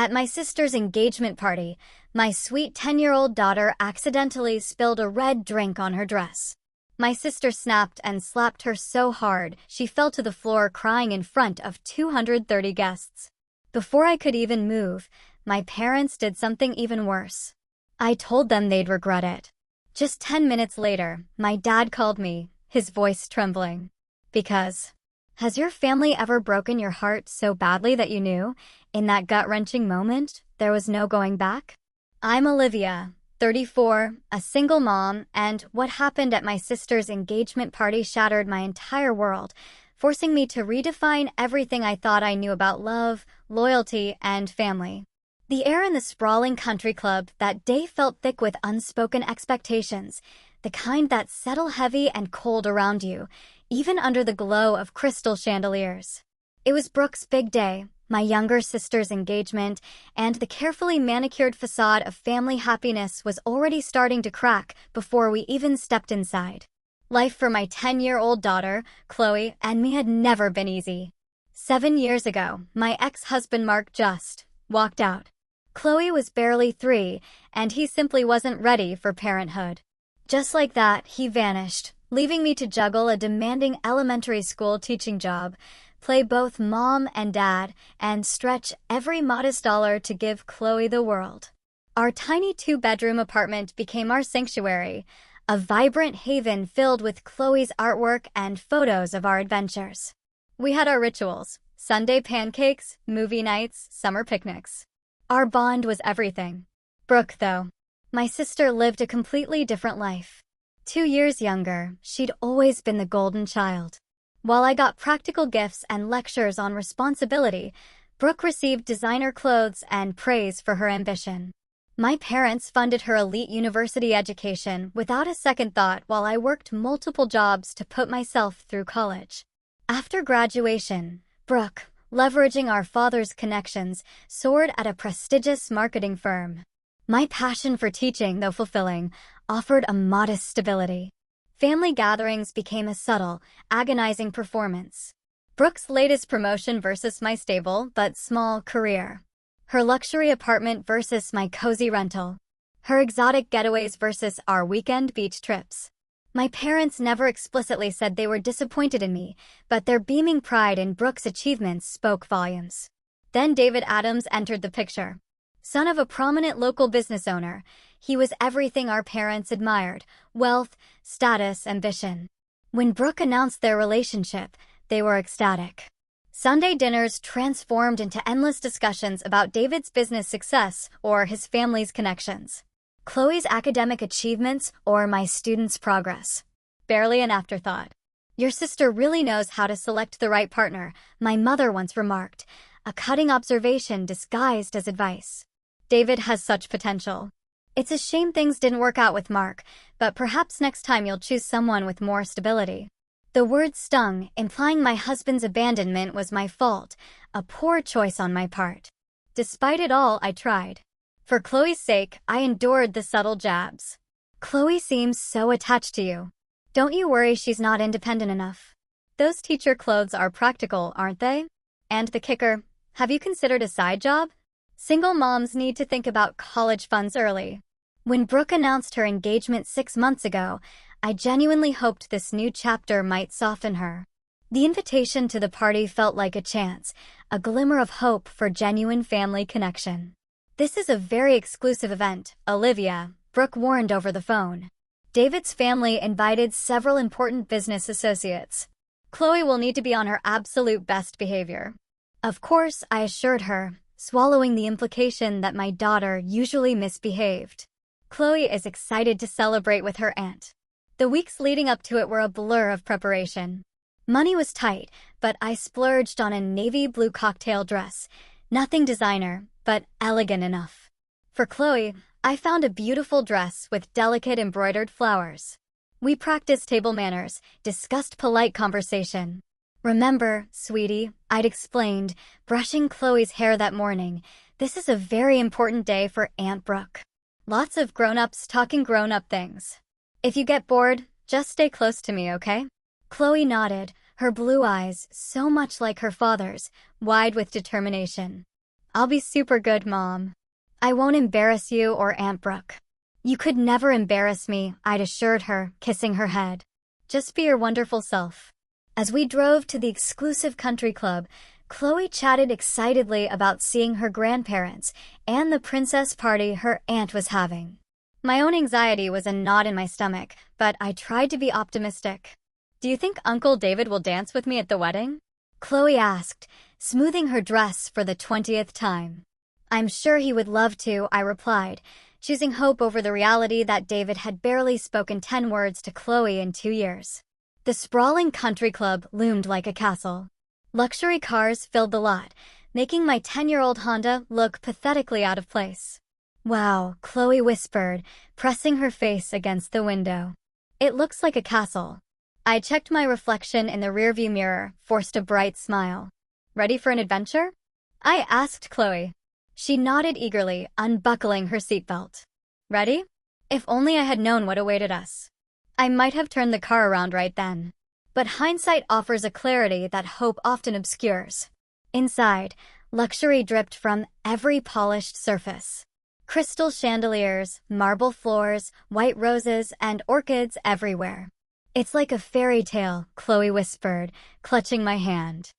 At my sister's engagement party, my sweet 10-year-old daughter accidentally spilled a red drink on her dress. My sister snapped and slapped her so hard she fell to the floor crying in front of 230 guests. Before I could even move, my parents did something even worse. I told them they'd regret it. Just 10 minutes later, my dad called me, his voice trembling. Because, has your family ever broken your heart so badly that you knew, in that gut-wrenching moment, there was no going back? I'm Olivia, 34, a single mom, and what happened at my sister's engagement party shattered my entire world, forcing me to redefine everything I thought I knew about love, loyalty, and family. The air in the sprawling country club that day felt thick with unspoken expectations, the kind that settle heavy and cold around you, even under the glow of crystal chandeliers. It was Brooke's big day, my younger sister's engagement, and the carefully manicured facade of family happiness was already starting to crack before we even stepped inside. Life for my 10-year-old daughter, Chloe, and me had never been easy. 7 years ago, my ex-husband Mark just walked out. Chloe was barely 3, and he simply wasn't ready for parenthood. Just like that, he vanished, leaving me to juggle a demanding elementary school teaching job, play both mom and dad, and stretch every modest dollar to give Chloe the world. Our tiny 2-bedroom apartment became our sanctuary, a vibrant haven filled with Chloe's artwork and photos of our adventures. We had our rituals: Sunday pancakes, movie nights, summer picnics. Our bond was everything. Brooke, though. My sister lived a completely different life. 2 years younger, she'd always been the golden child. While I got practical gifts and lectures on responsibility, Brooke received designer clothes and praise for her ambition. My parents funded her elite university education without a second thought while I worked multiple jobs to put myself through college. After graduation, Brooke, leveraging our father's connections, soared at a prestigious marketing firm. My passion for teaching, though fulfilling, offered a modest stability. Family gatherings became a subtle, agonizing performance. Brooke's latest promotion versus my stable but small career. Her luxury apartment versus my cozy rental. Her exotic getaways versus our weekend beach trips. My parents never explicitly said they were disappointed in me, but their beaming pride in Brooke's achievements spoke volumes. Then David Adams entered the picture. Son of a prominent local business owner, he was everything our parents admired: wealth, status, ambition. When Brooke announced their relationship, they were ecstatic. Sunday dinners transformed into endless discussions about David's business success or his family's connections. Chloe's academic achievements or my students' progress. Barely an afterthought. Your sister really knows how to select the right partner, my mother once remarked, a cutting observation disguised as advice. David has such potential. It's a shame things didn't work out with Mark, but perhaps next time you'll choose someone with more stability. The word stung, implying my husband's abandonment was my fault, a poor choice on my part. Despite it all, I tried. For Chloe's sake, I endured the subtle jabs. Chloe seems so attached to you. Don't you worry she's not independent enough. Those teacher clothes are practical, aren't they? And the kicker, have you considered a side job? Single moms need to think about college funds early. When Brooke announced her engagement 6 months ago, I genuinely hoped this new chapter might soften her. The invitation to the party felt like a chance, a glimmer of hope for genuine family connection. This is a very exclusive event, Olivia, Brooke warned over the phone. David's family invited several important business associates. Chloe will need to be on her absolute best behavior. Of course, I assured her, swallowing the implication that my daughter usually misbehaved. Chloe is excited to celebrate with her aunt. The weeks leading up to it were a blur of preparation. Money was tight, but I splurged on a navy blue cocktail dress. Nothing designer, but elegant enough. For Chloe, I found a beautiful dress with delicate embroidered flowers. We practiced table manners, discussed polite conversation. Remember, sweetie, I'd explained, brushing Chloe's hair that morning, this is a very important day for Aunt Brooke. Lots of grown-ups talking grown-up things. If you get bored, just stay close to me, okay? Chloe nodded, her blue eyes, so much like her father's, wide with determination. I'll be super good, Mom. I won't embarrass you or Aunt Brooke. You could never embarrass me, I'd assured her, kissing her head. Just be your wonderful self. As we drove to the exclusive country club, Chloe chatted excitedly about seeing her grandparents and the princess party her aunt was having. My own anxiety was a knot in my stomach, but I tried to be optimistic. Do you think Uncle David will dance with me at the wedding? Chloe asked, smoothing her dress for the 20th time. I'm sure he would love to, I replied, choosing hope over the reality that David had barely spoken 10 words to Chloe in 2 years. The sprawling country club loomed like a castle. Luxury cars filled the lot, making my 10-year-old Honda look pathetically out of place. Wow, Chloe whispered, pressing her face against the window. It looks like a castle. I checked my reflection in the rearview mirror, forced a bright smile. Ready for an adventure? I asked Chloe. She nodded eagerly, unbuckling her seatbelt. Ready? If only I had known what awaited us. I might have turned the car around right then. But hindsight offers a clarity that hope often obscures. Inside, luxury dripped from every polished surface. Crystal chandeliers, marble floors, white roses, and orchids everywhere. It's like a fairy tale, Chloe whispered, clutching my hand.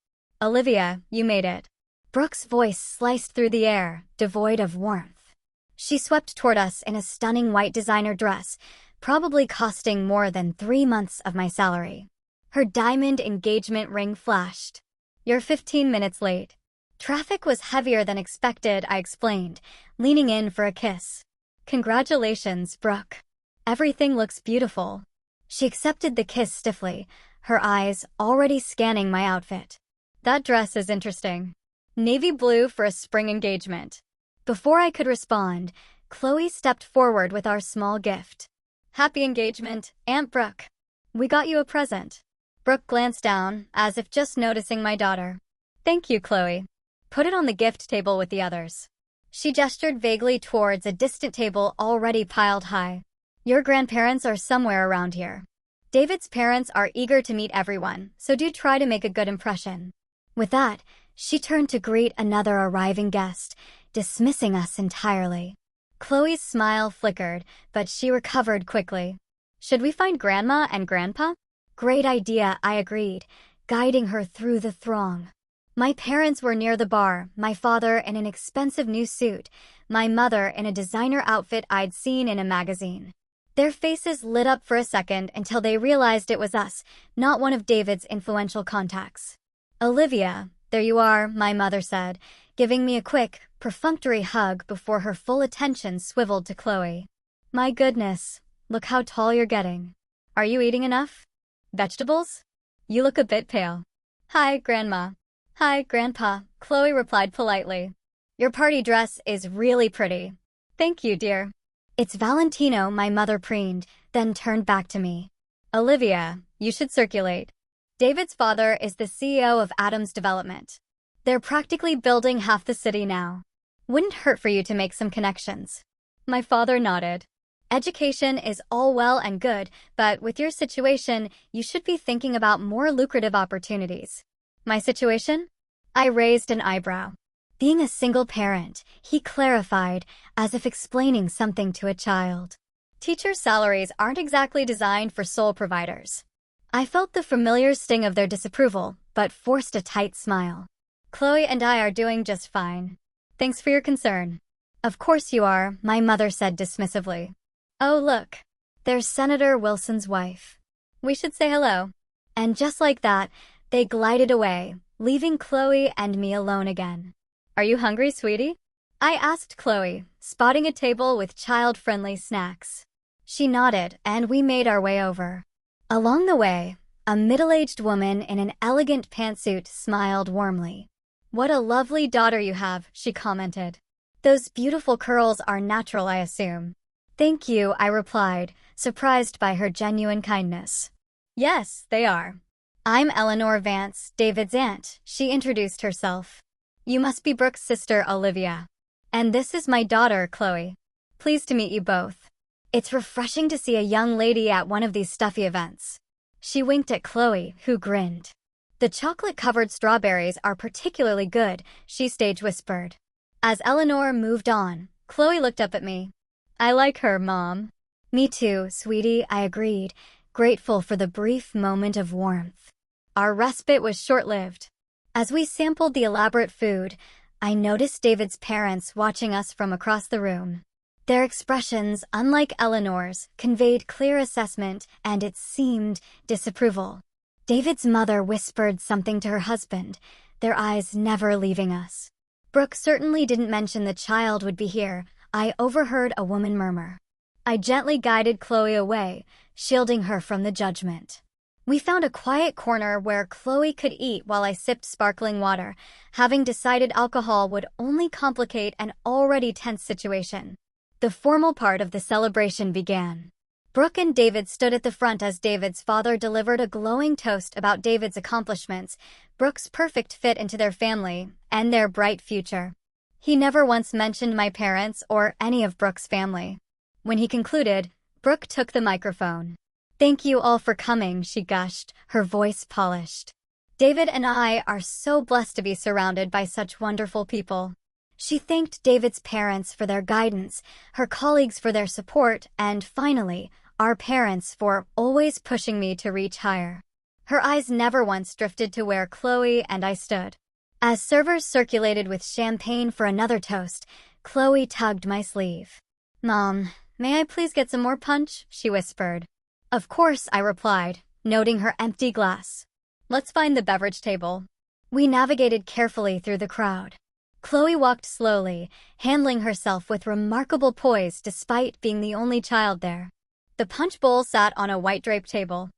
Olivia, you made it. Brooke's voice sliced through the air, devoid of warmth. She swept toward us in a stunning white designer dress, probably costing more than 3 months of my salary. Her diamond engagement ring flashed. You're 15 minutes late. Traffic was heavier than expected, I explained, leaning in for a kiss. Congratulations, Brooke. Everything looks beautiful. She accepted the kiss stiffly, her eyes already scanning my outfit. That dress is interesting. Navy blue for a spring engagement. Before I could respond, Chloe stepped forward with our small gift. Happy engagement, Aunt Brooke. We got you a present. Brooke glanced down, as if just noticing my daughter. Thank you, Chloe. Put it on the gift table with the others. She gestured vaguely towards a distant table already piled high. Your grandparents are somewhere around here. David's parents are eager to meet everyone, so do try to make a good impression. With that, she turned to greet another arriving guest, dismissing us entirely. Chloe's smile flickered, but she recovered quickly. Should we find Grandma and Grandpa? Great idea, I agreed, guiding her through the throng. My parents were near the bar, my father in an expensive new suit, my mother in a designer outfit I'd seen in a magazine. Their faces lit up for a second until they realized it was us, not one of David's influential contacts. Olivia, there you are, my mother said, giving me a quick, perfunctory hug before her full attention swiveled to Chloe. My goodness, look how tall you're getting. Are you eating enough? Vegetables? You look a bit pale. Hi, Grandma. Hi, Grandpa, Chloe replied politely. Your party dress is really pretty. Thank you, dear. It's Valentino, my mother preened, then turned back to me. Olivia, you should circulate. David's father is the CEO of Adams Development. They're practically building half the city now. Wouldn't hurt for you to make some connections. My father nodded. Education is all well and good, but with your situation, you should be thinking about more lucrative opportunities. My situation? I raised an eyebrow. Being a single parent, he clarified, as if explaining something to a child. Teachers' salaries aren't exactly designed for sole providers. I felt the familiar sting of their disapproval, but forced a tight smile. Chloe and I are doing just fine. Thanks for your concern. Of course you are, my mother said dismissively. Oh look, there's Senator Wilson's wife. We should say hello. And just like that, they glided away, leaving Chloe and me alone again. Are you hungry, sweetie? I asked Chloe, spotting a table with child-friendly snacks. She nodded, and we made our way over. Along the way, a middle-aged woman in an elegant pantsuit smiled warmly. What a lovely daughter you have, she commented. Those beautiful curls are natural, I assume. Thank you, I replied, surprised by her genuine kindness. Yes, they are. I'm Eleanor Vance, David's aunt, she introduced herself. You must be Brooke's sister, Olivia. And this is my daughter, Chloe. Pleased to meet you both. It's refreshing to see a young lady at one of these stuffy events. She winked at Chloe, who grinned. The chocolate-covered strawberries are particularly good, she stage whispered. As Eleanor moved on, Chloe looked up at me. I like her, Mom. Me too, sweetie, I agreed, grateful for the brief moment of warmth. Our respite was short-lived. As we sampled the elaborate food, I noticed David's parents watching us from across the room. Their expressions, unlike Eleanor's, conveyed clear assessment and, it seemed, disapproval. David's mother whispered something to her husband, their eyes never leaving us. Brooke certainly didn't mention the child would be here. I overheard a woman murmur. I gently guided Chloe away, shielding her from the judgment. We found a quiet corner where Chloe could eat while I sipped sparkling water, having decided alcohol would only complicate an already tense situation. The formal part of the celebration began. Brooke and David stood at the front as David's father delivered a glowing toast about David's accomplishments, Brooke's perfect fit into their family, and their bright future. He never once mentioned my parents or any of Brooke's family. When he concluded, Brooke took the microphone. Thank you all for coming, she gushed, her voice polished. David and I are so blessed to be surrounded by such wonderful people. She thanked David's parents for their guidance, her colleagues for their support, and finally, our parents for always pushing me to reach higher. Her eyes never once drifted to where Chloe and I stood. As servers circulated with champagne for another toast, Chloe tugged my sleeve. Mom, may I please get some more punch? She whispered. Of course, I replied, noting her empty glass. Let's find the beverage table. We navigated carefully through the crowd. Chloe walked slowly, handling herself with remarkable poise despite being the only child there. The punch bowl sat on a white draped table.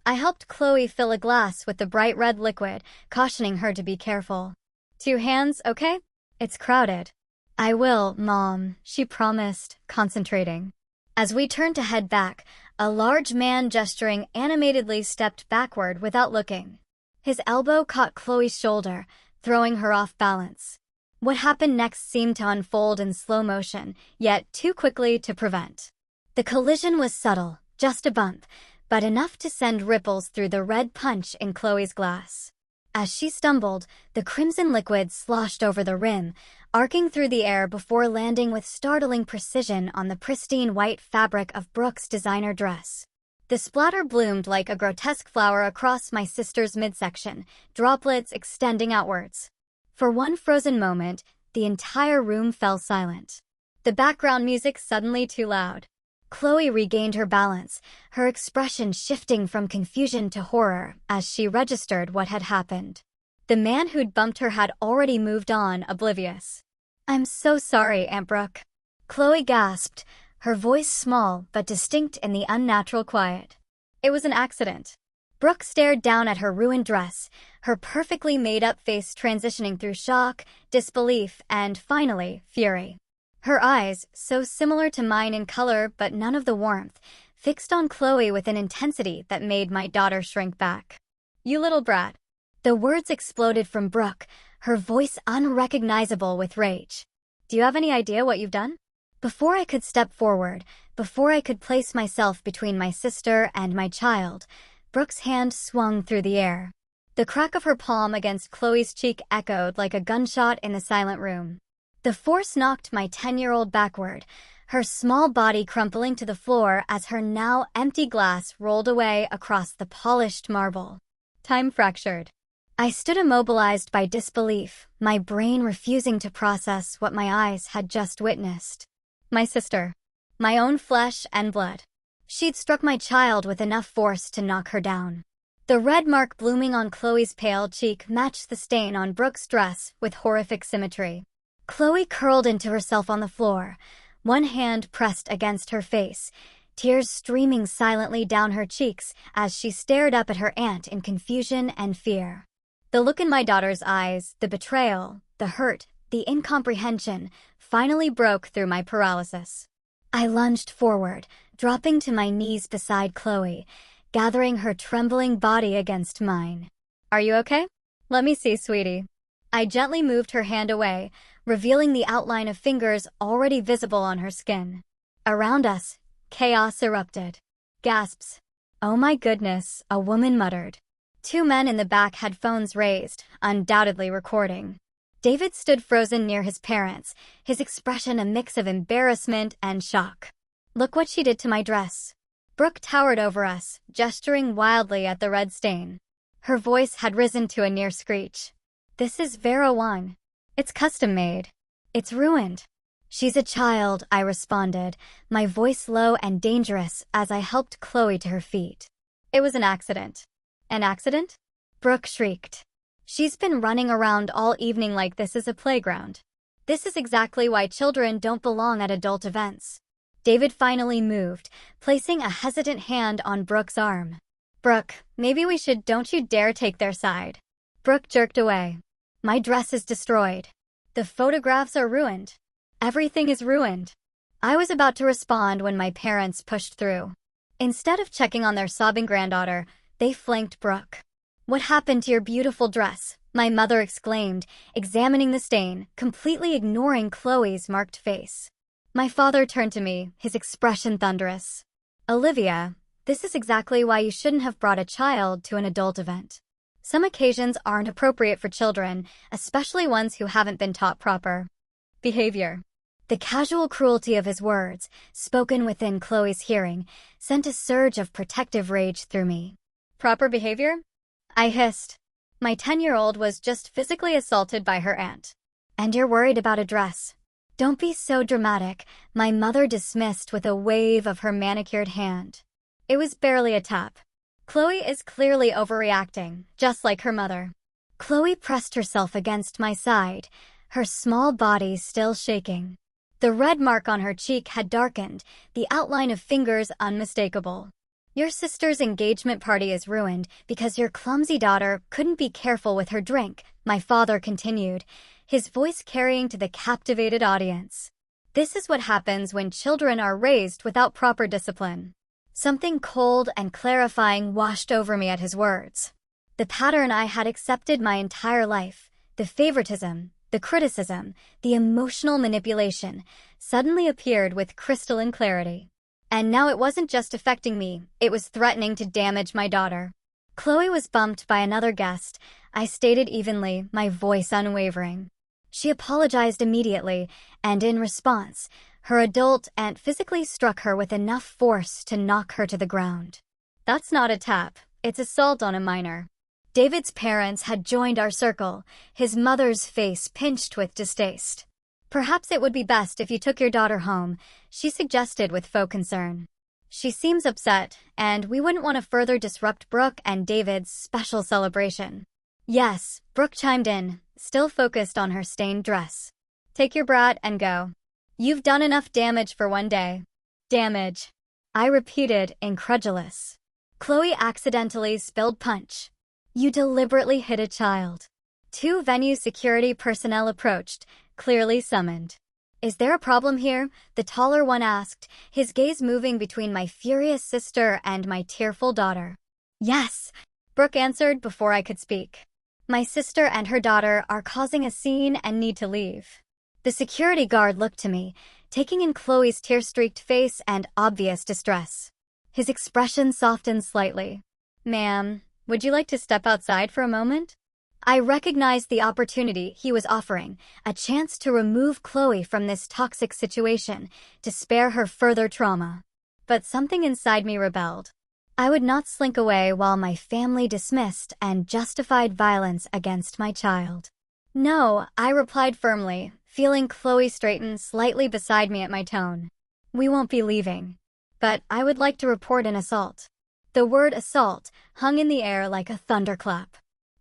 I helped Chloe fill a glass with the bright red liquid, cautioning her to be careful. 2 hands, okay? It's crowded. I will, Mom, she promised, concentrating. As we turned to head back, a large man gesturing animatedly stepped backward without looking. His elbow caught Chloe's shoulder, throwing her off balance. What happened next seemed to unfold in slow motion, yet too quickly to prevent. The collision was subtle, just a bump, but enough to send ripples through the red punch in Chloe's glass. As she stumbled, the crimson liquid sloshed over the rim, arcing through the air before landing with startling precision on the pristine white fabric of Brooke's designer dress. The splatter bloomed like a grotesque flower across my sister's midsection, droplets extending outwards. For one frozen moment, the entire room fell silent. The background music suddenly too loud. Chloe regained her balance, her expression shifting from confusion to horror as she registered what had happened. The man who'd bumped her had already moved on, oblivious. I'm so sorry, Aunt Brooke. Chloe gasped, her voice small but distinct in the unnatural quiet. It was an accident. Brooke stared down at her ruined dress, her perfectly made-up face transitioning through shock, disbelief, and, finally, fury. Her eyes, so similar to mine in color but none of the warmth, fixed on Chloe with an intensity that made my daughter shrink back. You little brat. The words exploded from Brooke, her voice unrecognizable with rage. Do you have any idea what you've done? Before I could step forward, before I could place myself between my sister and my child, Brooke's hand swung through the air. The crack of her palm against Chloe's cheek echoed like a gunshot in the silent room. The force knocked my 10-year-old backward, her small body crumpling to the floor as her now empty glass rolled away across the polished marble. Time fractured. I stood immobilized by disbelief, my brain refusing to process what my eyes had just witnessed. My sister. My own flesh and blood. She'd struck my child with enough force to knock her down. The red mark blooming on Chloe's pale cheek matched the stain on Brooke's dress with horrific symmetry. Chloe curled into herself on the floor, one hand pressed against her face, tears streaming silently down her cheeks as she stared up at her aunt in confusion and fear. The look in my daughter's eyes, the betrayal, the hurt, the incomprehension, finally broke through my paralysis. I lunged forward, dropping to my knees beside Chloe, gathering her trembling body against mine. Are you okay? Let me see, sweetie. I gently moved her hand away, revealing the outline of fingers already visible on her skin. Around us, chaos erupted. Gasps. Oh my goodness, a woman muttered. 2 men in the back had phones raised, undoubtedly recording. David stood frozen near his parents, his expression a mix of embarrassment and shock. "Look what she did to my dress." Brooke towered over us, gesturing wildly at the red stain. Her voice had risen to a near screech. "This is Vera 1. It's custom-made. It's ruined." "She's a child," I responded, my voice low and dangerous as I helped Chloe to her feet. "It was an accident." "An accident?" Brooke shrieked. "She's been running around all evening like this is a playground. This is exactly why children don't belong at adult events." David finally moved, placing a hesitant hand on Brooke's arm. "Brooke, maybe we should don't you dare take their side." Brooke jerked away. "My dress is destroyed. The photographs are ruined. Everything is ruined." I was about to respond when my parents pushed through. Instead of checking on their sobbing granddaughter, they flanked Brooke. "What happened to your beautiful dress?" my mother exclaimed, examining the stain, completely ignoring Chloe's marked face. My father turned to me, his expression thunderous. "Olivia, this is exactly why you shouldn't have brought a child to an adult event. Some occasions aren't appropriate for children, especially ones who haven't been taught proper behavior." The casual cruelty of his words, spoken within Chloe's hearing, sent a surge of protective rage through me. "Proper behavior?" I hissed. "My 10-year-old was just physically assaulted by her aunt. And you're worried about a dress." "Don't be so dramatic," my mother dismissed with a wave of her manicured hand. "It was barely a tap. Chloe is clearly overreacting, just like her mother." Chloe pressed herself against my side, her small body still shaking. The red mark on her cheek had darkened, the outline of fingers unmistakable. "Your sister's engagement party is ruined because your clumsy daughter couldn't be careful with her drink," my father continued, his voice carrying to the captivated audience. "This is what happens when children are raised without proper discipline." Something cold and clarifying washed over me at his words. The pattern I had accepted my entire life, the favoritism, the criticism, the emotional manipulation, suddenly appeared with crystalline clarity. And now it wasn't just affecting me, it was threatening to damage my daughter. Chloe was bumped by another guest. I stated evenly, my voice unwavering. She apologized immediately, and in response, her adult aunt physically struck her with enough force to knock her to the ground. "That's not a tap, it's assault on a minor." David's parents had joined our circle, his mother's face pinched with distaste. "Perhaps it would be best if you took your daughter home," she suggested with faux concern. "She seems upset, and we wouldn't want to further disrupt Brooke and David's special celebration." "Yes," Brooke chimed in, still focused on her stained dress. "Take your brat and go. You've done enough damage for one day." "Damage," I repeated, incredulous. Chloe accidentally spilled punch. "You deliberately hit a child." Two venue security personnel approached, clearly summoned. "Is there a problem here?" the taller one asked, his gaze moving between my furious sister and my tearful daughter. "Yes," Brooke answered before I could speak. "My sister and her daughter are causing a scene and need to leave." The security guard looked to me, taking in Chloe's tear-streaked face and obvious distress. His expression softened slightly. "Ma'am, would you like to step outside for a moment?" I recognized the opportunity he was offering, a chance to remove Chloe from this toxic situation, to spare her further trauma. But something inside me rebelled. I would not slink away while my family dismissed and justified violence against my child. "No," I replied firmly, feeling Chloe straighten slightly beside me at my tone. "We won't be leaving. But I would like to report an assault." The word assault hung in the air like a thunderclap.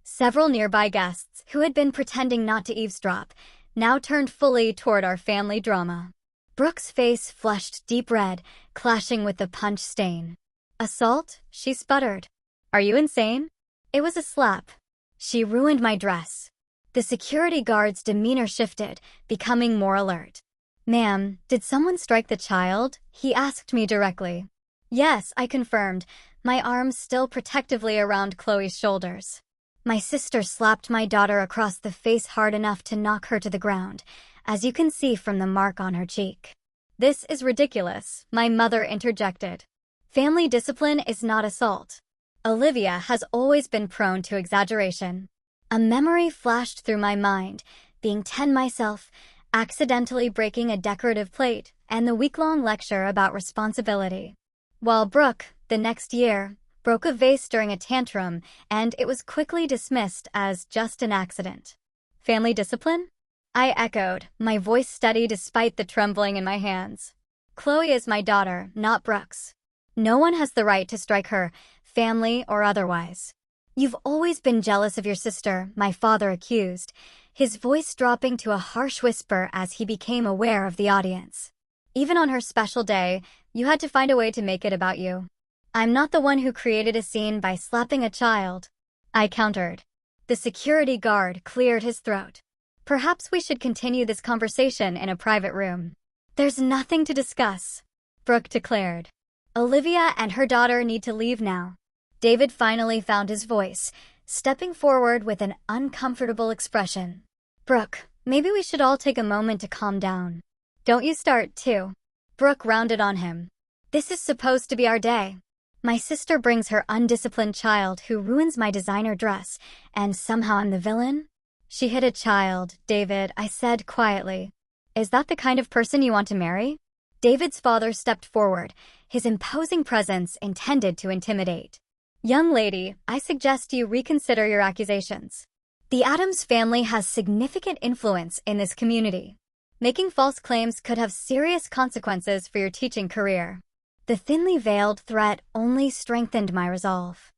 Several nearby guests, who had been pretending not to eavesdrop, now turned fully toward our family drama. Brooke's face flushed deep red, clashing with the punch stain. "Assault?" she sputtered. "Are you insane?" It was a slap. She ruined my dress. The security guard's demeanor shifted, becoming more alert. "Ma'am, did someone strike the child?" he asked me directly. "Yes," I confirmed, my arms still protectively around Chloe's shoulders. My sister slapped my daughter across the face hard enough to knock her to the ground, as you can see from the mark on her cheek. "This is ridiculous," my mother interjected. "Family discipline is not assault." Olivia has always been prone to exaggeration. A memory flashed through my mind, being 10 myself, accidentally breaking a decorative plate, and the week-long lecture about responsibility. While Brooke, the next year, broke a vase during a tantrum, and it was quickly dismissed as just an accident. Family discipline? I echoed, my voice steady despite the trembling in my hands. Chloe is my daughter, not Brooke's. No one has the right to strike her, family or otherwise. You've always been jealous of your sister, my father accused, his voice dropping to a harsh whisper as he became aware of the audience. Even on her special day, you had to find a way to make it about you. I'm not the one who created a scene by slapping a child, I countered. The security guard cleared his throat. Perhaps we should continue this conversation in a private room. There's nothing to discuss, Brooke declared. Olivia and her daughter need to leave now. David finally found his voice, stepping forward with an uncomfortable expression. Brooke, maybe we should all take a moment to calm down. Don't you start, too. Brooke rounded on him. This is supposed to be our day. My sister brings her undisciplined child who ruins my designer dress, and somehow I'm the villain? She hit a child, David, I said quietly. Is that the kind of person you want to marry? David's father stepped forward, his imposing presence intended to intimidate. Young lady, I suggest you reconsider your accusations. The Addams family has significant influence in this community. Making false claims could have serious consequences for your teaching career. The thinly veiled threat only strengthened my resolve.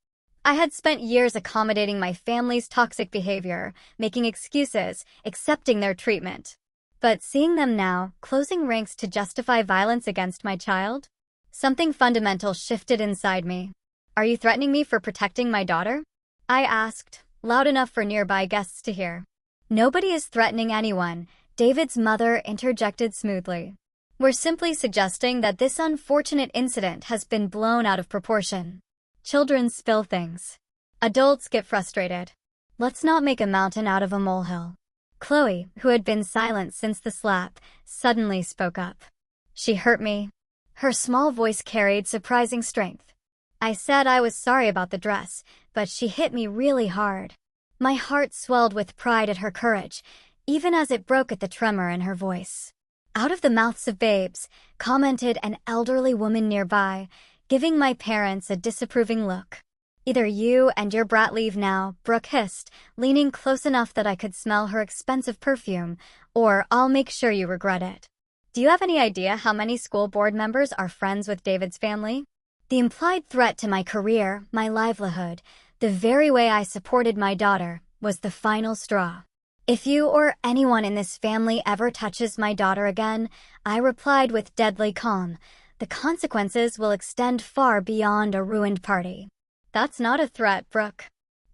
I had spent years accommodating my family's toxic behavior, making excuses, accepting their treatment. But seeing them now, closing ranks to justify violence against my child? Something fundamental shifted inside me. Are you threatening me for protecting my daughter? I asked, loud enough for nearby guests to hear. Nobody is threatening anyone, David's mother interjected smoothly. We're simply suggesting that this unfortunate incident has been blown out of proportion. Children spill things. Adults get frustrated. Let's not make a mountain out of a molehill. Chloe, who had been silent since the slap, suddenly spoke up. She hurt me. Her small voice carried surprising strength. I said I was sorry about the dress, but she hit me really hard. My heart swelled with pride at her courage, even as it broke at the tremor in her voice. Out of the mouths of babes, commented an elderly woman nearby, giving my parents a disapproving look. Either you and your brat leave now, Brooke hissed, leaning close enough that I could smell her expensive perfume, or I'll make sure you regret it. Do you have any idea how many school board members are friends with David's family? The implied threat to my career, my livelihood, the very way I supported my daughter, was the final straw. If you or anyone in this family ever touches my daughter again, I replied with deadly calm, the consequences will extend far beyond a ruined party. That's not a threat, Brooke.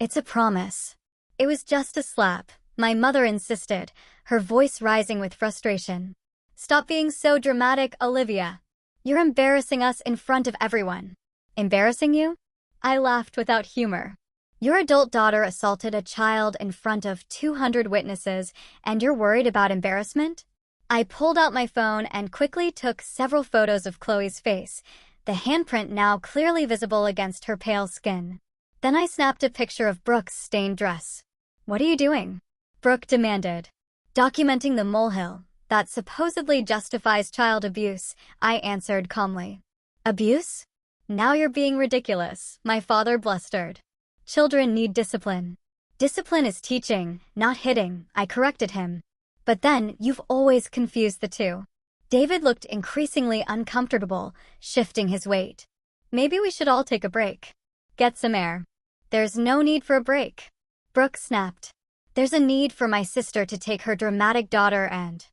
It's a promise. It was just a slap, my mother insisted, her voice rising with frustration. Stop being so dramatic, Olivia. You're embarrassing us in front of everyone. Embarrassing you? I laughed without humor. Your adult daughter assaulted a child in front of 200 witnesses, and you're worried about embarrassment? I pulled out my phone and quickly took several photos of Chloe's face, the handprint now clearly visible against her pale skin. Then I snapped a picture of Brooke's stained dress. What are you doing? Brooke demanded. Documenting the molehill that supposedly justifies child abuse, I answered calmly. Abuse? Now you're being ridiculous, my father blustered. Children need discipline. Discipline is teaching, not hitting, I corrected him. But then, you've always confused the two. David looked increasingly uncomfortable, shifting his weight. Maybe we should all take a break. Get some air. There's no need for a break. Brooke snapped. There's a need for my sister to take her dramatic daughter and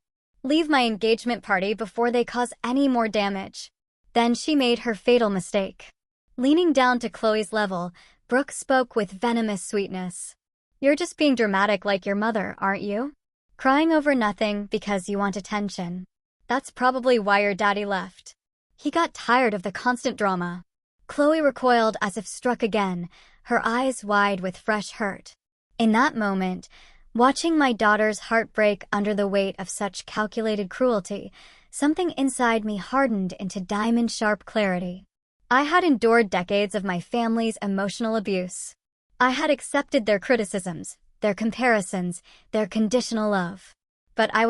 leave my engagement party before they cause any more damage. Then she made her fatal mistake. Leaning down to Chloe's level, Brooke spoke with venomous sweetness. You're just being dramatic like your mother, aren't you? Crying over nothing because you want attention. That's probably why your daddy left. He got tired of the constant drama. Chloe recoiled as if struck again, her eyes wide with fresh hurt. In that moment, watching my daughter's heart break under the weight of such calculated cruelty, something inside me hardened into diamond-sharp clarity. I had endured decades of my family's emotional abuse. I had accepted their criticisms, their comparisons, their conditional love. But I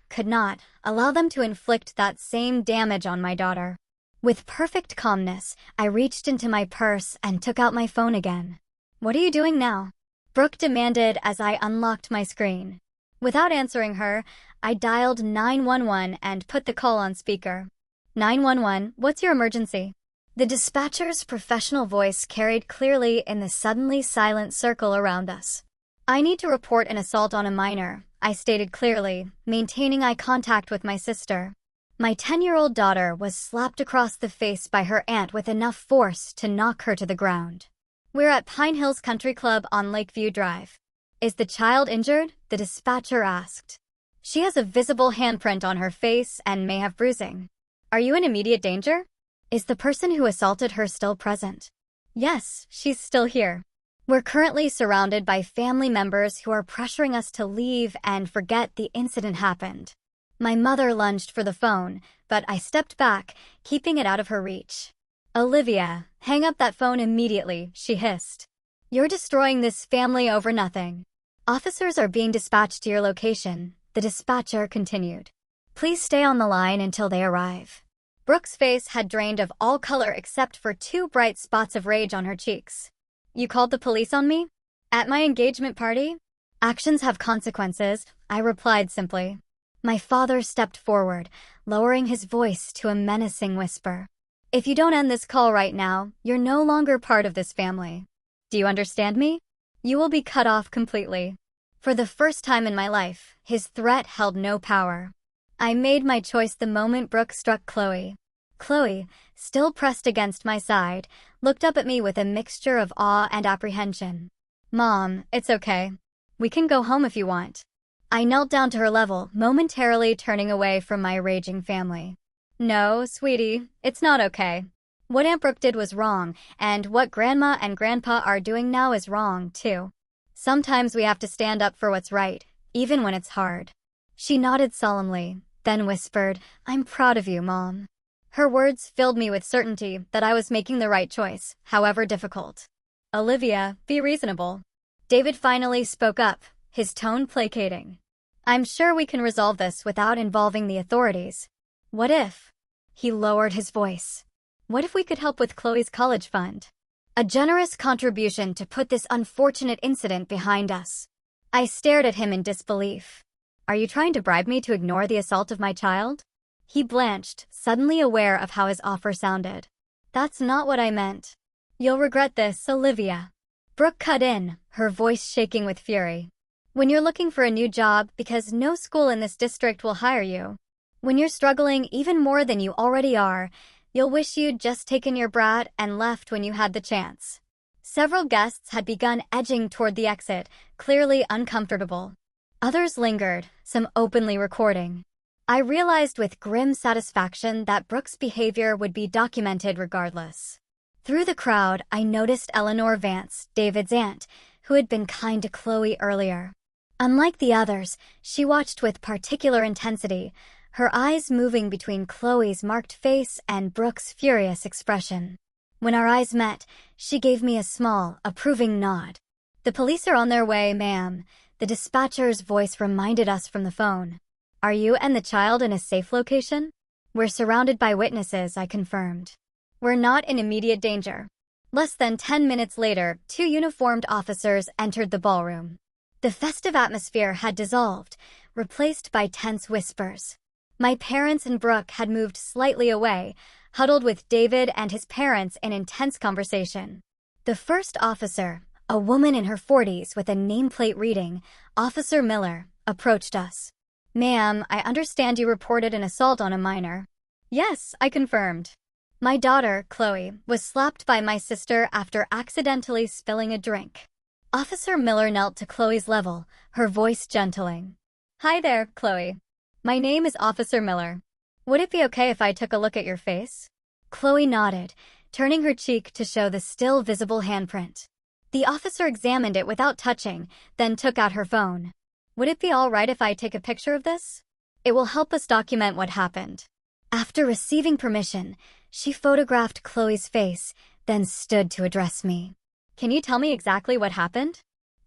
could not, allow them to inflict that same damage on my daughter. With perfect calmness, I reached into my purse and took out my phone again. "What are you doing now?" Brooke demanded as I unlocked my screen. Without answering her, I dialed 911 and put the call on speaker. "911, what's your emergency?" The dispatcher's professional voice carried clearly in the suddenly silent circle around us. "I need to report an assault on a minor," I stated clearly, maintaining eye contact with my sister. My 10-year-old daughter was slapped across the face by her aunt with enough force to knock her to the ground. "We're at Pine Hills Country Club on Lakeview Drive." "Is the child injured?" the dispatcher asked. "She has a visible handprint on her face and may have bruising." "Are you in immediate danger?" "Is the person who assaulted her still present?" "Yes, she's still here." We're currently surrounded by family members who are pressuring us to leave and forget the incident happened. My mother lunged for the phone, but I stepped back, keeping it out of her reach. "Olivia, hang up that phone immediately," she hissed. "You're destroying this family over nothing." "Officers are being dispatched to your location," the dispatcher continued. "Please stay on the line until they arrive." Brooke's face had drained of all color except for 2 bright spots of rage on her cheeks. "You called the police on me? At my engagement party?" "Actions have consequences," I replied simply. My father stepped forward, lowering his voice to a menacing whisper. "If you don't end this call right now, you're no longer part of this family. Do you understand me? You will be cut off completely." For the first time in my life, his threat held no power. I made my choice the moment Brooke struck Chloe. Chloe, still pressed against my side, looked up at me with a mixture of awe and apprehension. "Mom, it's okay. We can go home if you want." I knelt down to her level, momentarily turning away from my raging family. "No, sweetie, it's not okay. What Aunt Brooke did was wrong, and what Grandma and Grandpa are doing now is wrong, too. Sometimes we have to stand up for what's right, even when it's hard." She nodded solemnly, then whispered, "I'm proud of you, Mom." Her words filled me with certainty that I was making the right choice, however difficult. "Olivia, be reasonable." David finally spoke up, his tone placating. "I'm sure we can resolve this without involving the authorities." "What if?" He lowered his voice. "What if we could help with Chloe's college fund? A generous contribution to put this unfortunate incident behind us." I stared at him in disbelief. "Are you trying to bribe me to ignore the assault of my child?" He blanched, suddenly aware of how his offer sounded. "That's not what I meant." "You'll regret this, Olivia." Brooke cut in, her voice shaking with fury. "When you're looking for a new job because no school in this district will hire you. When you're struggling even more than you already are, you'll wish you'd just taken your brat and left when you had the chance." Several guests had begun edging toward the exit, clearly uncomfortable. Others lingered, some openly recording. I realized with grim satisfaction that Brooke's behavior would be documented regardless. Through the crowd, I noticed Eleanor Vance, David's aunt, who had been kind to Chloe earlier. Unlike the others, she watched with particular intensity, her eyes moving between Chloe's marked face and Brooke's furious expression. When our eyes met, she gave me a small, approving nod. "The police are on their way, ma'am," the dispatcher's voice reminded us from the phone. "Are you and the child in a safe location?" "We're surrounded by witnesses," I confirmed. "We're not in immediate danger." Less than 10 minutes later, 2 uniformed officers entered the ballroom. The festive atmosphere had dissolved, replaced by tense whispers. My parents and Brooke had moved slightly away, huddled with David and his parents in intense conversation. The first officer, a woman in her 40s with a nameplate reading, Officer Miller, approached us. "Ma'am, I understand you reported an assault on a minor." "Yes," I confirmed. "My daughter, Chloe, was slapped by my sister after accidentally spilling a drink." Officer Miller knelt to Chloe's level, her voice gentling. "Hi there, Chloe. My name is Officer Miller. Would it be okay if I took a look at your face?" Chloe nodded, turning her cheek to show the still visible handprint. The officer examined it without touching, then took out her phone. "Would it be all right if I take a picture of this? It will help us document what happened." After receiving permission, she photographed Chloe's face, then stood to address me. "Can you tell me exactly what happened?"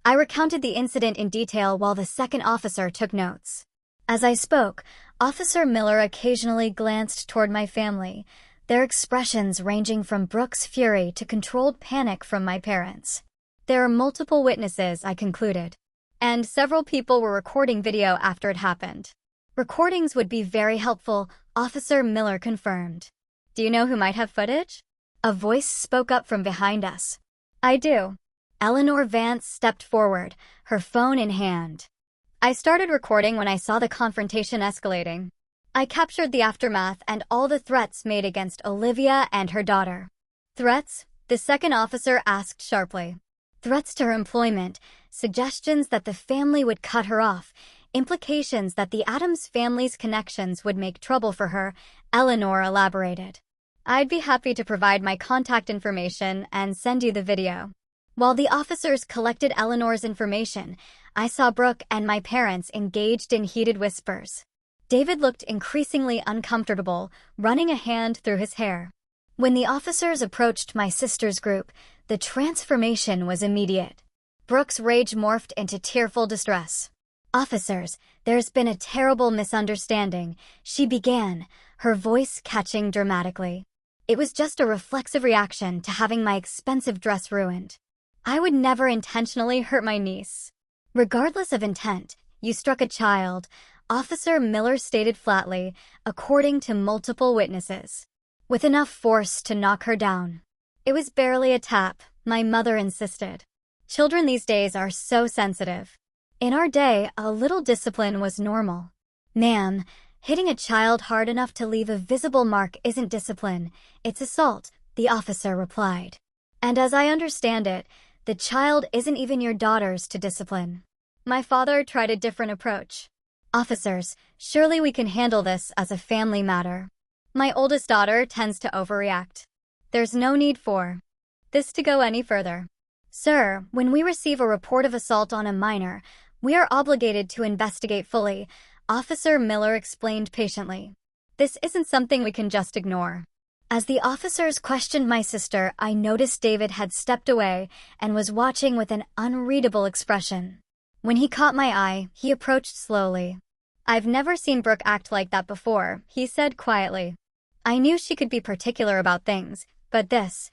I recounted the incident in detail while the second officer took notes. As I spoke, Officer Miller occasionally glanced toward my family, their expressions ranging from Brooke's fury to controlled panic from my parents. There are multiple witnesses, I concluded, and several people were recording video after it happened. Recordings would be very helpful, Officer Miller confirmed. Do you know who might have footage? A voice spoke up from behind us. I do. Eleanor Vance stepped forward, her phone in hand. I started recording when I saw the confrontation escalating. I captured the aftermath and all the threats made against Olivia and her daughter. Threats? The second officer asked sharply. Threats to her employment, suggestions that the family would cut her off, implications that the Adams family's connections would make trouble for her, Eleanor elaborated. I'd be happy to provide my contact information and send you the video. While the officers collected Eleanor's information, I saw Brooke and my parents engaged in heated whispers. David looked increasingly uncomfortable, running a hand through his hair. When the officers approached my sister's group, the transformation was immediate. Brooke's rage morphed into tearful distress. Officers, there's been a terrible misunderstanding, she began, her voice catching dramatically. It was just a reflexive reaction to having my expensive dress ruined. I would never intentionally hurt my niece. Regardless of intent, you struck a child, Officer Miller stated flatly, according to multiple witnesses. With enough force to knock her down. It was barely a tap, my mother insisted. Children these days are so sensitive. In our day, a little discipline was normal. Ma'am, hitting a child hard enough to leave a visible mark isn't discipline, it's assault, the officer replied. And as I understand it, the child isn't even your daughter's to discipline. My father tried a different approach. Officers, surely we can handle this as a family matter. My oldest daughter tends to overreact. There's no need for this to go any further. Sir, when we receive a report of assault on a minor, we are obligated to investigate fully, Officer Miller explained patiently. This isn't something we can just ignore. As the officers questioned my sister, I noticed David had stepped away and was watching with an unreadable expression. When he caught my eye, he approached slowly. I've never seen Brooke act like that before, he said quietly. I knew she could be particular about things, but this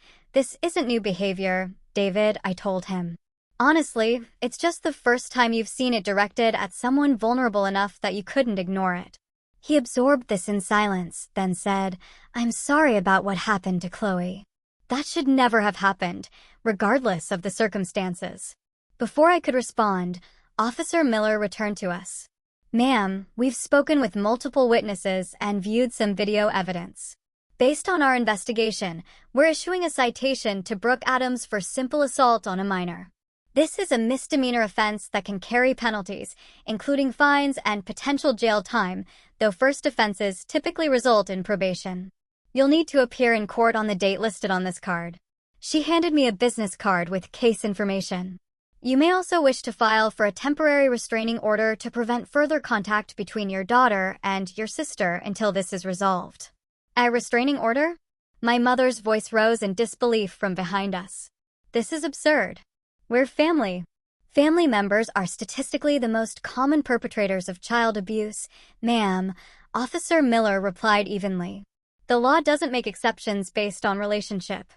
isn't new behavior, David, I told him. Honestly, it's just the first time you've seen it directed at someone vulnerable enough that you couldn't ignore it. He absorbed this in silence, then said, I'm sorry about what happened to Chloe. That should never have happened, regardless of the circumstances. Before I could respond, Officer Miller returned to us. Ma'am, we've spoken with multiple witnesses and viewed some video evidence. Based on our investigation, we're issuing a citation to Brooke Adams for simple assault on a minor. This is a misdemeanor offense that can carry penalties, including fines and potential jail time, though first offenses typically result in probation. You'll need to appear in court on the date listed on this card. She handed me a business card with case information. You may also wish to file for a temporary restraining order to prevent further contact between your daughter and your sister until this is resolved. A restraining order? My mother's voice rose in disbelief from behind us. This is absurd. We're family. Family members are statistically the most common perpetrators of child abuse, ma'am, Officer Miller replied evenly. The law doesn't make exceptions based on relationship.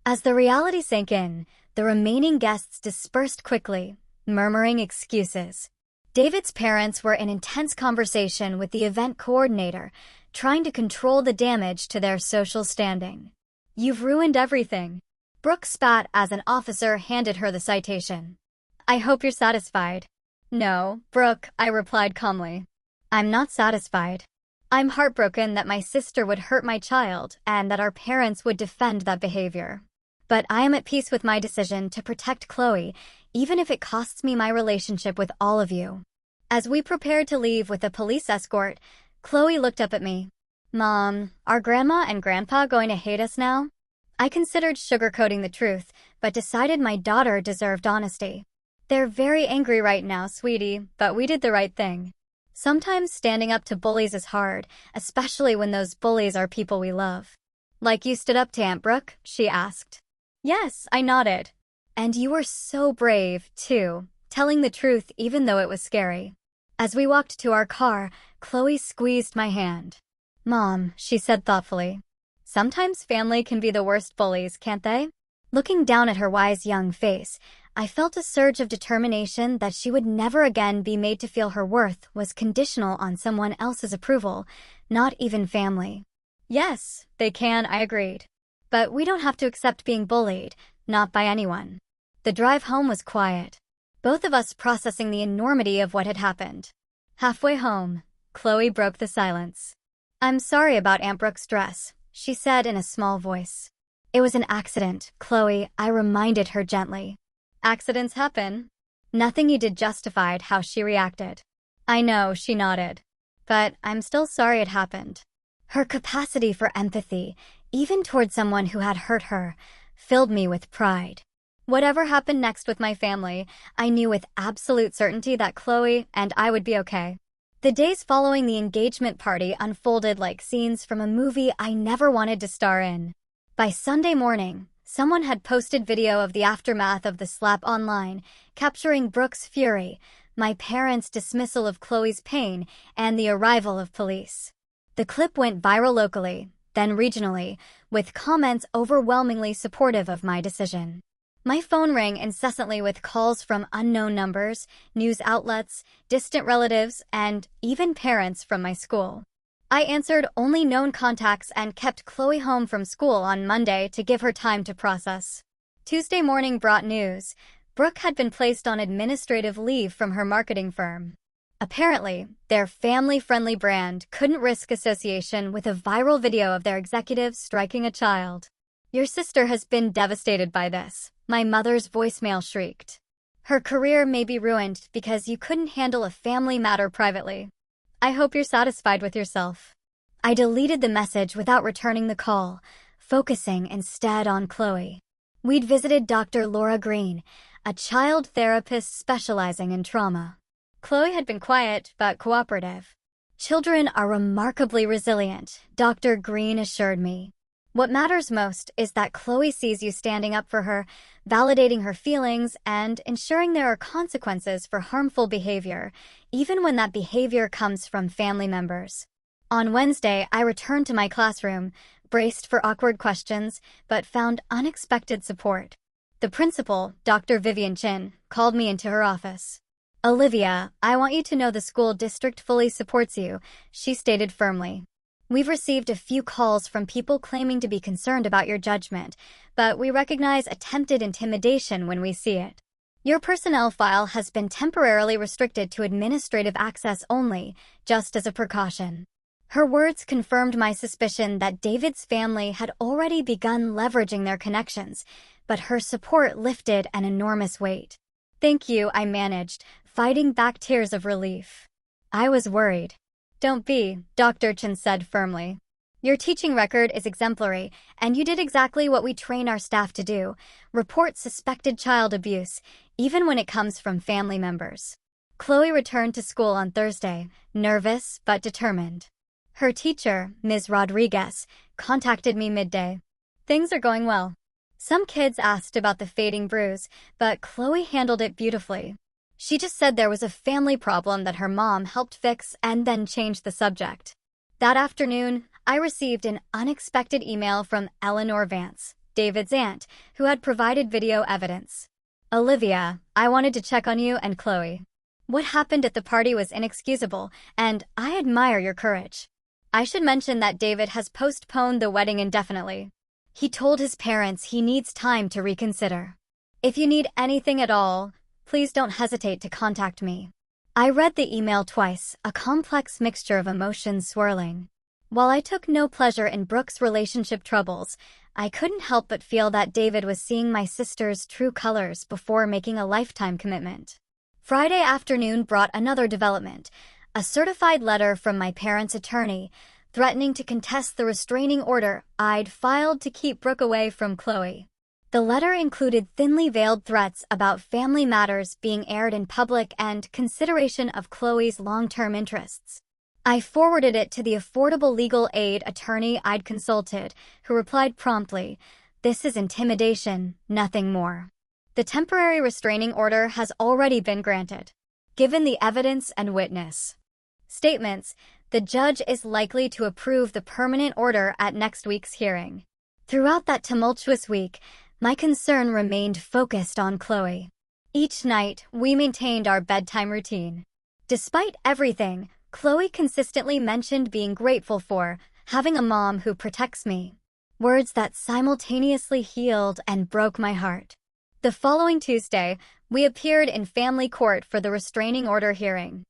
As the reality sank in, the remaining guests dispersed quickly, murmuring excuses. David's parents were in intense conversation with the event coordinator, trying to control the damage to their social standing. You've ruined everything. Brooke spat as an officer handed her the citation. I hope you're satisfied. No, Brooke, I replied calmly. I'm not satisfied. I'm heartbroken that my sister would hurt my child and that our parents would defend that behavior. But I am at peace with my decision to protect Chloe, even if it costs me my relationship with all of you. As we prepared to leave with a police escort, Chloe looked up at me. Mom, are Grandma and Grandpa going to hate us now? I considered sugarcoating the truth, but decided my daughter deserved honesty. They're very angry right now, sweetie, but we did the right thing. Sometimes standing up to bullies is hard, especially when those bullies are people we love. Like you stood up to Aunt Brooke? She asked. Yes, I nodded. And you were so brave, too, telling the truth even though it was scary. As we walked to our car, Chloe squeezed my hand. "Mom," she said thoughtfully, "sometimes family can be the worst bullies, can't they?" Looking down at her wise young face, I felt a surge of determination that she would never again be made to feel her worth was conditional on someone else's approval, not even family. "Yes, they can," I agreed. "But we don't have to accept being bullied, not by anyone." The drive home was quiet, both of us processing the enormity of what had happened. Halfway home, Chloe broke the silence. "I'm sorry about Aunt Brooke's dress," she said in a small voice. "It was an accident, Chloe," I reminded her gently. "Accidents happen." Nothing you did justified how she reacted. "I know," she nodded. "But I'm still sorry it happened." Her capacity for empathy, even toward someone who had hurt her, filled me with pride. Whatever happened next with my family, I knew with absolute certainty that Chloe and I would be okay. The days following the engagement party unfolded like scenes from a movie I never wanted to star in. By Sunday morning, someone had posted video of the aftermath of the slap online, capturing Brooke's fury, my parents' dismissal of Chloe's pain, and the arrival of police. The clip went viral locally, then regionally, with comments overwhelmingly supportive of my decision. My phone rang incessantly with calls from unknown numbers, news outlets, distant relatives, and even parents from my school. I answered only known contacts and kept Chloe home from school on Monday to give her time to process. Tuesday morning brought news. Brooke had been placed on administrative leave from her marketing firm. Apparently, their family-friendly brand couldn't risk association with a viral video of their executives striking a child. "Your sister has been devastated by this," my mother's voicemail shrieked. "Her career may be ruined because you couldn't handle a family matter privately. I hope you're satisfied with yourself." I deleted the message without returning the call, focusing instead on Chloe. We'd visited Dr. Laura Green, a child therapist specializing in trauma. Chloe had been quiet but cooperative. "Children are remarkably resilient," Dr. Green assured me. "What matters most is that Chloe sees you standing up for her, validating her feelings, and ensuring there are consequences for harmful behavior, even when that behavior comes from family members." On Wednesday, I returned to my classroom, braced for awkward questions, but found unexpected support. The principal, Dr. Vivian Chin, called me into her office. "Olivia, I want you to know the school district fully supports you," she stated firmly. "We've received a few calls from people claiming to be concerned about your judgment, but we recognize attempted intimidation when we see it. Your personnel file has been temporarily restricted to administrative access only, just as a precaution." Her words confirmed my suspicion that David's family had already begun leveraging their connections, but her support lifted an enormous weight. "Thank you," I managed, fighting back tears of relief. I was worried. "Don't be," Dr. Chen said firmly. "Your teaching record is exemplary, and you did exactly what we train our staff to do: report suspected child abuse, even when it comes from family members." Chloe returned to school on Thursday, nervous but determined. Her teacher, Ms. Rodriguez, contacted me midday. "Things are going well." Some kids asked about the fading bruise, but Chloe handled it beautifully. She just said there was a family problem that her mom helped fix and then changed the subject. That afternoon, I received an unexpected email from Eleanor Vance, David's aunt, who had provided video evidence. "Olivia, I wanted to check on you and Chloe. What happened at the party was inexcusable, and I admire your courage. I should mention that David has postponed the wedding indefinitely. He told his parents he needs time to reconsider. If you need anything at all, please don't hesitate to contact me." I read the email twice, a complex mixture of emotions swirling. While I took no pleasure in Brooke's relationship troubles, I couldn't help but feel that David was seeing my sister's true colors before making a lifetime commitment. Friday afternoon brought another development, a certified letter from my parents' attorney, threatening to contest the restraining order I'd filed to keep Brooke away from Chloe. The letter included thinly veiled threats about family matters being aired in public and consideration of Chloe's long-term interests. I forwarded it to the affordable legal aid attorney I'd consulted, who replied promptly, "This is intimidation, nothing more." The temporary restraining order has already been granted. Given the evidence and witness statements, the judge is likely to approve the permanent order at next week's hearing. Throughout that tumultuous week, my concern remained focused on Chloe. Each night, we maintained our bedtime routine. Despite everything, Chloe consistently mentioned being grateful for having a mom who protects me. Words that simultaneously healed and broke my heart. The following Tuesday, we appeared in family court for the restraining order hearing.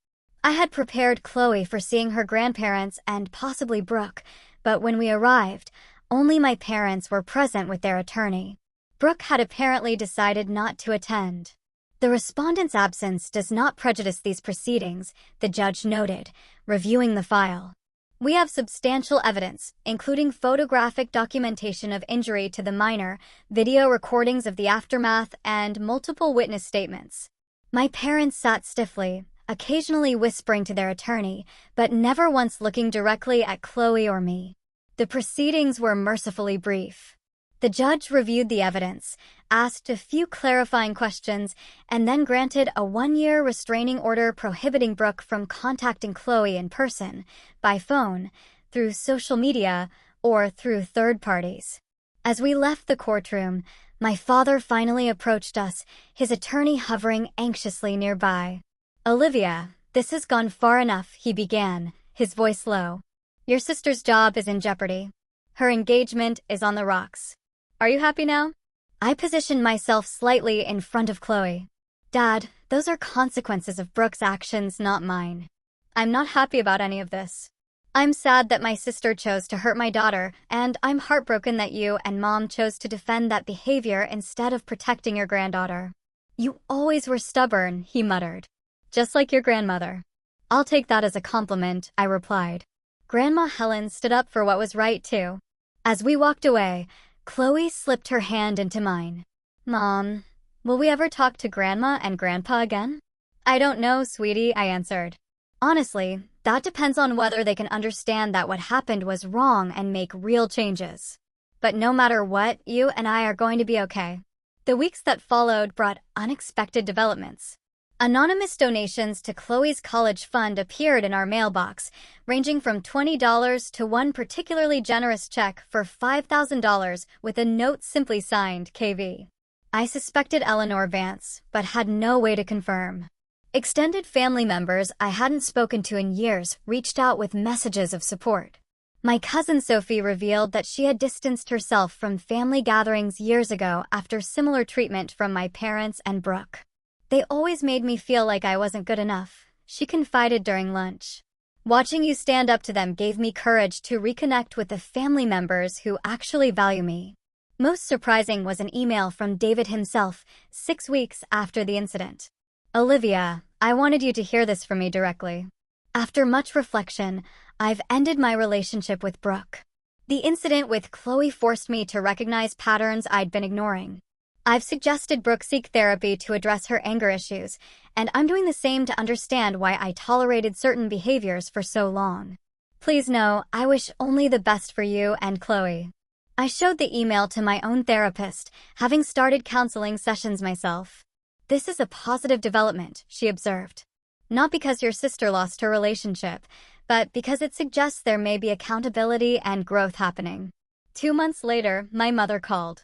I had prepared Chloe for seeing her grandparents and possibly Brooke, but when we arrived, only my parents were present with their attorney. Brooke had apparently decided not to attend. The respondent's absence does not prejudice these proceedings, the judge noted, reviewing the file. We have substantial evidence, including photographic documentation of injury to the minor, video recordings of the aftermath, and multiple witness statements. My parents sat stiffly, occasionally whispering to their attorney, but never once looking directly at Chloe or me. The proceedings were mercifully brief. The judge reviewed the evidence, asked a few clarifying questions, and then granted a 1-year restraining order prohibiting Brooke from contacting Chloe in person, by phone, through social media, or through third parties. As we left the courtroom, my father finally approached us, his attorney hovering anxiously nearby. "Olivia, this has gone far enough," he began, his voice low. "Your sister's job is in jeopardy. Her engagement is on the rocks. Are you happy now?" I positioned myself slightly in front of Chloe. "Dad, those are consequences of Brooke's actions, not mine. I'm not happy about any of this. I'm sad that my sister chose to hurt my daughter, and I'm heartbroken that you and Mom chose to defend that behavior instead of protecting your granddaughter." "You always were stubborn," he muttered. "Just like your grandmother." "I'll take that as a compliment," I replied. Grandma Helen stood up for what was right, too. As we walked away, Chloe slipped her hand into mine. "Mom, will we ever talk to Grandma and Grandpa again?" "I don't know, sweetie," I answered. "Honestly, that depends on whether they can understand that what happened was wrong and make real changes. But no matter what, you and I are going to be okay." The weeks that followed brought unexpected developments. Anonymous donations to Chloe's college fund appeared in our mailbox, ranging from $20 to one particularly generous check for $5,000 with a note simply signed KV. I suspected Eleanor Vance, but had no way to confirm. Extended family members I hadn't spoken to in years reached out with messages of support. My cousin Sophie revealed that she had distanced herself from family gatherings years ago after similar treatment from my parents and Brooke. "They always made me feel like I wasn't good enough," she confided during lunch. "Watching you stand up to them gave me courage to reconnect with the family members who actually value me." Most surprising was an email from David himself, 6 weeks after the incident. "Olivia, I wanted you to hear this from me directly. After much reflection, I've ended my relationship with Brooke. The incident with Chloe forced me to recognize patterns I'd been ignoring. I've suggested Brooke seek therapy to address her anger issues, and I'm doing the same to understand why I tolerated certain behaviors for so long. Please know, I wish only the best for you and Chloe." I showed the email to my own therapist, having started counseling sessions myself. "This is a positive development," she observed. "Not because your sister lost her relationship, but because it suggests there may be accountability and growth happening." 2 months later, my mother called.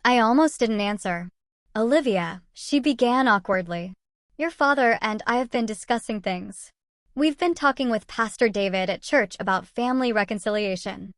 I almost didn't answer. "Olivia," she began awkwardly. "Your father and I have been discussing things. We've been talking with Pastor David at church about family reconciliation."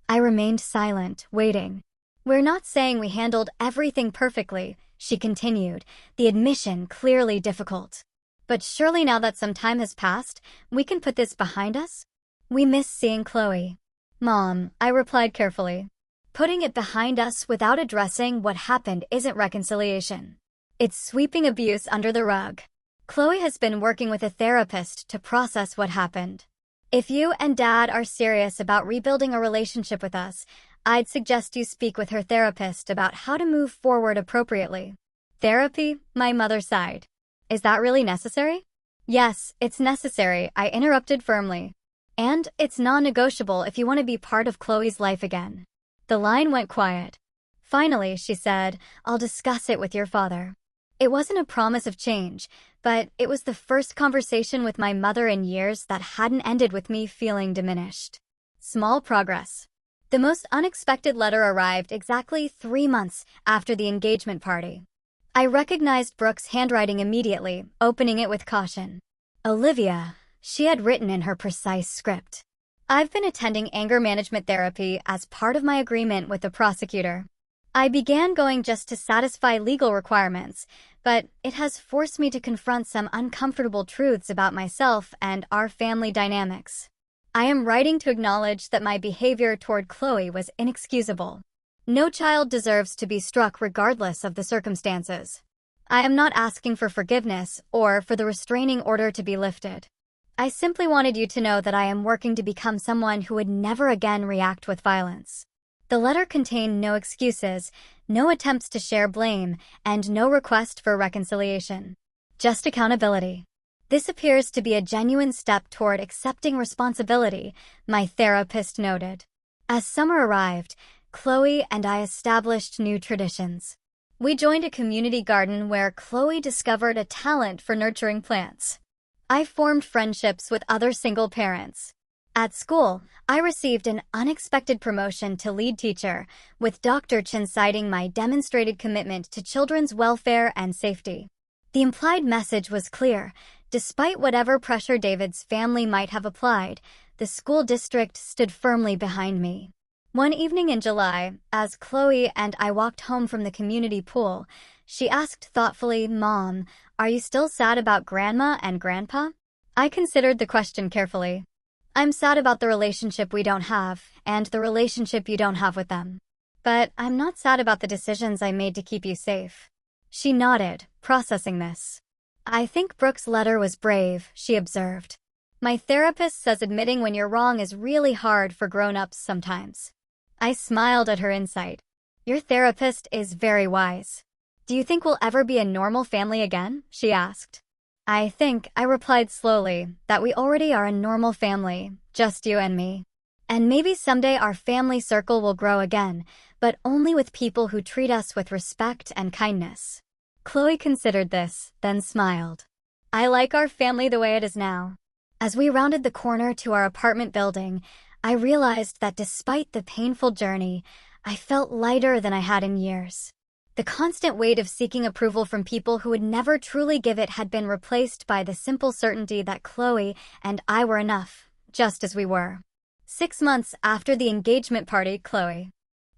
I remained silent, waiting. "We're not saying we handled everything perfectly," she continued, the admission clearly difficult. "But surely now that some time has passed, we can put this behind us? We miss seeing Chloe." "Mom," I replied carefully. "Putting it behind us without addressing what happened isn't reconciliation. It's sweeping abuse under the rug. Chloe has been working with a therapist to process what happened. If you and Dad are serious about rebuilding a relationship with us, I'd suggest you speak with her therapist about how to move forward appropriately." "Therapy?" my mother sighed. "Is that really necessary?" "Yes, it's necessary," I interrupted firmly. "And it's non-negotiable if you want to be part of Chloe's life again." The line went quiet. Finally, she said, "I'll discuss it with your father." It wasn't a promise of change, but it was the first conversation with my mother in years that hadn't ended with me feeling diminished. Small progress. The most unexpected letter arrived exactly 3 months after the engagement party. I recognized Brooke's handwriting immediately, opening it with caution. Olivia, she had written in her precise script. I've been attending anger management therapy as part of my agreement with the prosecutor. I began going just to satisfy legal requirements, but it has forced me to confront some uncomfortable truths about myself and our family dynamics. I am writing to acknowledge that my behavior toward Chloe was inexcusable. No child deserves to be struck regardless of the circumstances. I am not asking for forgiveness or for the restraining order to be lifted. I simply wanted you to know that I am working to become someone who would never again react with violence. The letter contained no excuses, no attempts to share blame, and no request for reconciliation. Just accountability. This appears to be a genuine step toward accepting responsibility, my therapist noted. As summer arrived, Chloe and I established new traditions. We joined a community garden where Chloe discovered a talent for nurturing plants. I formed friendships with other single parents. At school, I received an unexpected promotion to lead teacher, with Dr. Chen citing my demonstrated commitment to children's welfare and safety. The implied message was clear. Despite whatever pressure David's family might have applied, the school district stood firmly behind me. One evening in July, as Chloe and I walked home from the community pool, she asked thoughtfully, "Mom, are you still sad about Grandma and Grandpa?" I considered the question carefully. "I'm sad about the relationship we don't have, and the relationship you don't have with them. But I'm not sad about the decisions I made to keep you safe." She nodded, processing this. "I think Brooke's letter was brave," she observed. "My therapist says admitting when you're wrong is really hard for grown-ups sometimes." I smiled at her insight. "Your therapist is very wise. Do you think we'll ever be a normal family again?" she asked. I replied slowly, that we already are a normal family, just you and me. And maybe someday our family circle will grow again, but only with people who treat us with respect and kindness. Chloe considered this, then smiled. "I like our family the way it is now." As we rounded the corner to our apartment building, I realized that despite the painful journey, I felt lighter than I had in years. The constant weight of seeking approval from people who would never truly give it had been replaced by the simple certainty that Chloe and I were enough, just as we were. 6 months after the engagement party, Chloe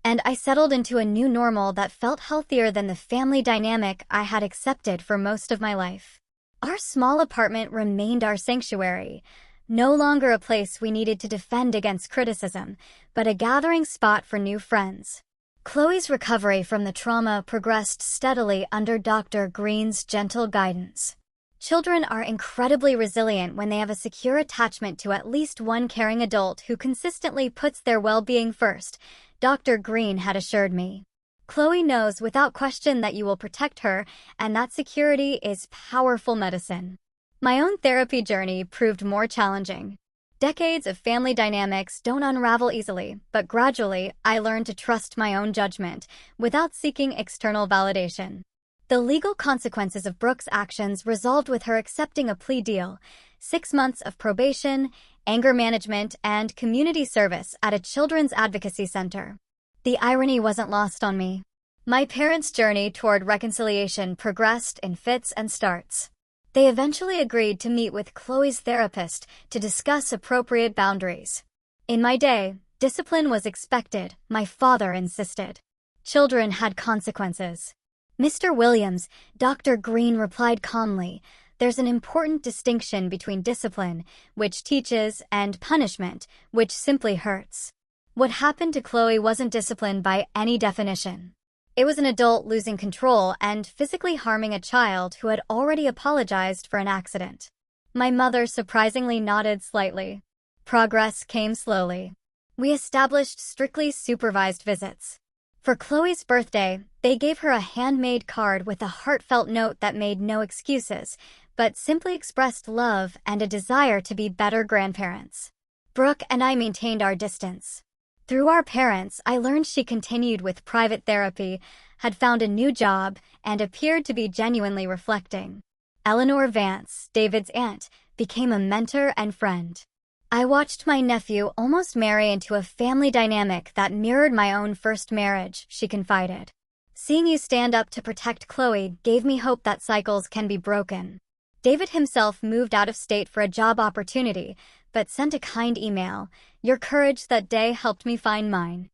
and I settled into a new normal that felt healthier than the family dynamic I had accepted for most of my life. Our small apartment remained our sanctuary, no longer a place we needed to defend against criticism, but a gathering spot for new friends. Chloe's recovery from the trauma progressed steadily under Dr. Green's gentle guidance. Children are incredibly resilient when they have a secure attachment to at least one caring adult who consistently puts their well-being first, Dr. Green had assured me. Chloe knows without question that you will protect her, and that security is powerful medicine. My own therapy journey proved more challenging. Decades of family dynamics don't unravel easily, but gradually I learned to trust my own judgment without seeking external validation. The legal consequences of Brooke's actions resolved with her accepting a plea deal, 6 months of probation, anger management, and community service at a children's advocacy center. The irony wasn't lost on me. My parents' journey toward reconciliation progressed in fits and starts. They eventually agreed to meet with Chloe's therapist to discuss appropriate boundaries. In my day, discipline was expected, my father insisted. Children had consequences. "Mr. Williams," Dr. Green replied calmly, "there's an important distinction between discipline, which teaches, and punishment, which simply hurts." What happened to Chloe wasn't discipline by any definition. It was an adult losing control and physically harming a child who had already apologized for an accident. My mother surprisingly nodded slightly. Progress came slowly. We established strictly supervised visits. For Chloe's birthday, they gave her a handmade card with a heartfelt note that made no excuses, but simply expressed love and a desire to be better grandparents. Brooke and I maintained our distance. Through our parents, I learned she continued with private therapy, had found a new job, and appeared to be genuinely reflecting. Eleanor Vance, David's aunt, became a mentor and friend. I watched my nephew almost marry into a family dynamic that mirrored my own first marriage, she confided. Seeing you stand up to protect Chloe gave me hope that cycles can be broken. David himself moved out of state for a job opportunity, but sent a kind email. Your courage that day helped me find mine.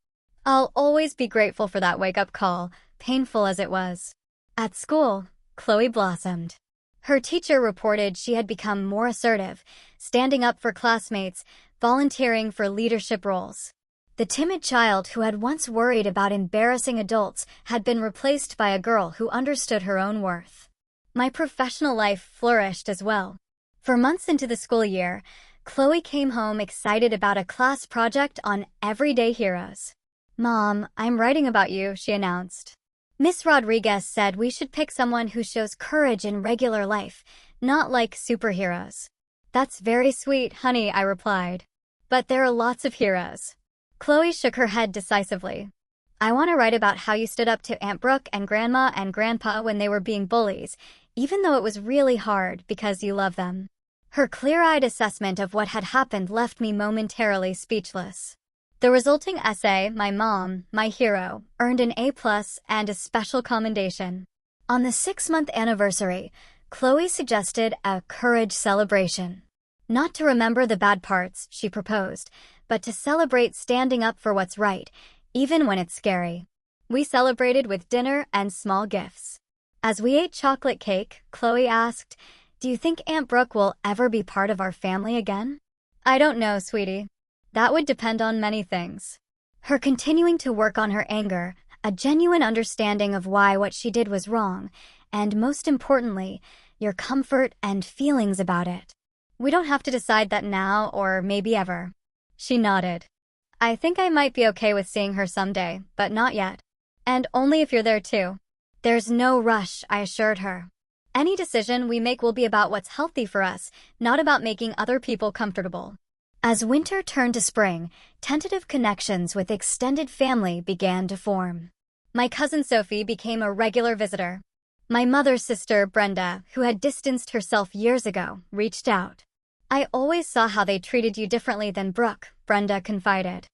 I'll always be grateful for that wake-up call, painful as it was. At school, Chloe blossomed. Her teacher reported she had become more assertive, standing up for classmates, volunteering for leadership roles. The timid child who had once worried about embarrassing adults had been replaced by a girl who understood her own worth. My professional life flourished as well. For months into the school year, Chloe came home excited about a class project on everyday heroes. Mom, I'm writing about you, she announced. Miss Rodriguez said we should pick someone who shows courage in regular life, not like superheroes. That's very sweet, honey, I replied. But there are lots of heroes. Chloe shook her head decisively. I want to write about how you stood up to Aunt Brooke and Grandma and Grandpa when they were being bullies, even though it was really hard because you love them. Her clear-eyed assessment of what had happened left me momentarily speechless. The resulting essay, My Mom, My Hero, earned an A+ and a special commendation. On the 6-month anniversary, Chloe suggested a courage celebration. Not to remember the bad parts, she proposed, but to celebrate standing up for what's right, even when it's scary. We celebrated with dinner and small gifts. As we ate chocolate cake, Chloe asked, Do you think Aunt Brooke will ever be part of our family again? I don't know, sweetie. That would depend on many things. Her continuing to work on her anger, a genuine understanding of why what she did was wrong, and most importantly, your comfort and feelings about it. We don't have to decide that now or maybe ever. She nodded. I think I might be okay with seeing her someday, but not yet. And only if you're there too. There's no rush, I assured her. Any decision we make will be about what's healthy for us, not about making other people comfortable. As winter turned to spring, tentative connections with extended family began to form. My cousin Sophie became a regular visitor. My mother's sister, Brenda, who had distanced herself years ago, reached out. I always saw how they treated you differently than Brooke, Brenda confided.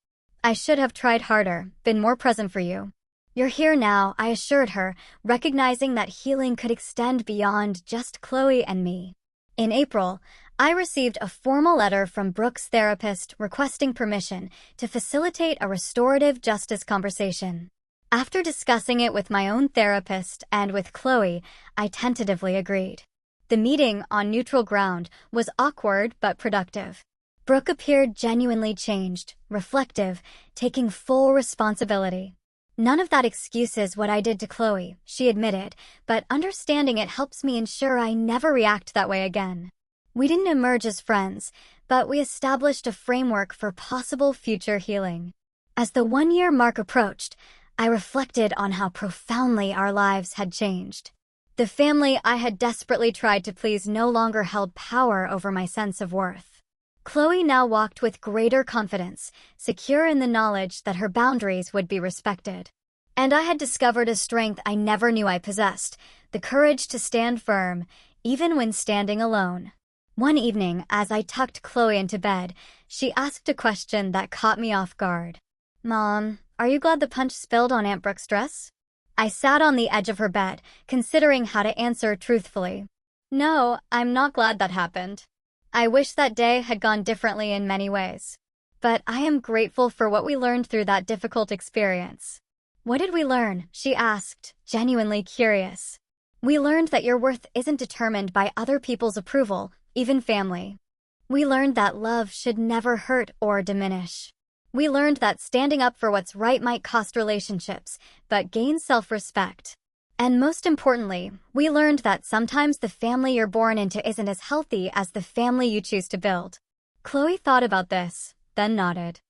I should have tried harder, been more present for you. You're here now, I assured her, recognizing that healing could extend beyond just Chloe and me. In April, I received a formal letter from Brooke's therapist requesting permission to facilitate a restorative justice conversation. After discussing it with my own therapist and with Chloe, I tentatively agreed. The meeting, on neutral ground, was awkward but productive. Brooke appeared genuinely changed, reflective, taking full responsibility. None of that excuses what I did to Chloe, she admitted, but understanding it helps me ensure I never react that way again. We didn't emerge as friends, but we established a framework for possible future healing. As the 1-year mark approached, I reflected on how profoundly our lives had changed. The family I had desperately tried to please no longer held power over my sense of worth. Chloe now walked with greater confidence, secure in the knowledge that her boundaries would be respected. And I had discovered a strength I never knew I possessed, the courage to stand firm, even when standing alone. One evening, as I tucked Chloe into bed, she asked a question that caught me off guard. Mom, are you glad the punch spilled on Aunt Brooke's dress? I sat on the edge of her bed, considering how to answer truthfully. No, I'm not glad that happened. I wish that day had gone differently in many ways. But I am grateful for what we learned through that difficult experience. What did we learn? She asked, genuinely curious. We learned that your worth isn't determined by other people's approval, even family. We learned that love should never hurt or diminish. We learned that standing up for what's right might cost relationships, but gain self-respect. And most importantly, we learned that sometimes the family you're born into isn't as healthy as the family you choose to build. Chloe thought about this, then nodded.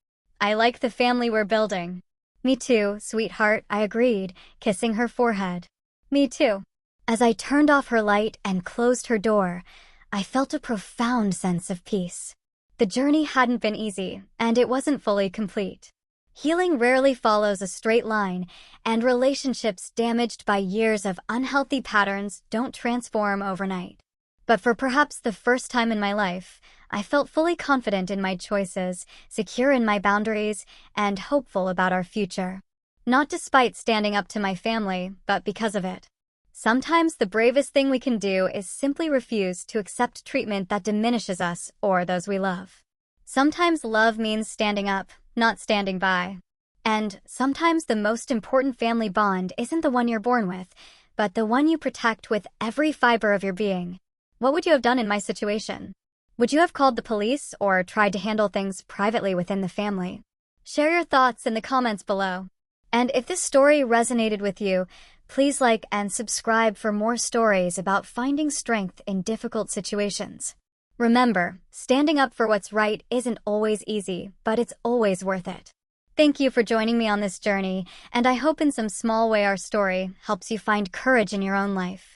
I like the family we're building. Me too, sweetheart, I agreed, kissing her forehead. Me too. As I turned off her light and closed her door, I felt a profound sense of peace. The journey hadn't been easy, and it wasn't fully complete. Healing rarely follows a straight line, and relationships damaged by years of unhealthy patterns don't transform overnight. But for perhaps the first time in my life, I felt fully confident in my choices, secure in my boundaries, and hopeful about our future. Not despite standing up to my family, but because of it. Sometimes the bravest thing we can do is simply refuse to accept treatment that diminishes us or those we love. Sometimes love means standing up, not standing by. And sometimes the most important family bond isn't the one you're born with, but the one you protect with every fiber of your being. What would you have done in my situation? Would you have called the police or tried to handle things privately within the family? Share your thoughts in the comments below. And if this story resonated with you, please like and subscribe for more stories about finding strength in difficult situations. Remember, standing up for what's right isn't always easy, but it's always worth it. Thank you for joining me on this journey, and I hope in some small way our story helps you find courage in your own life.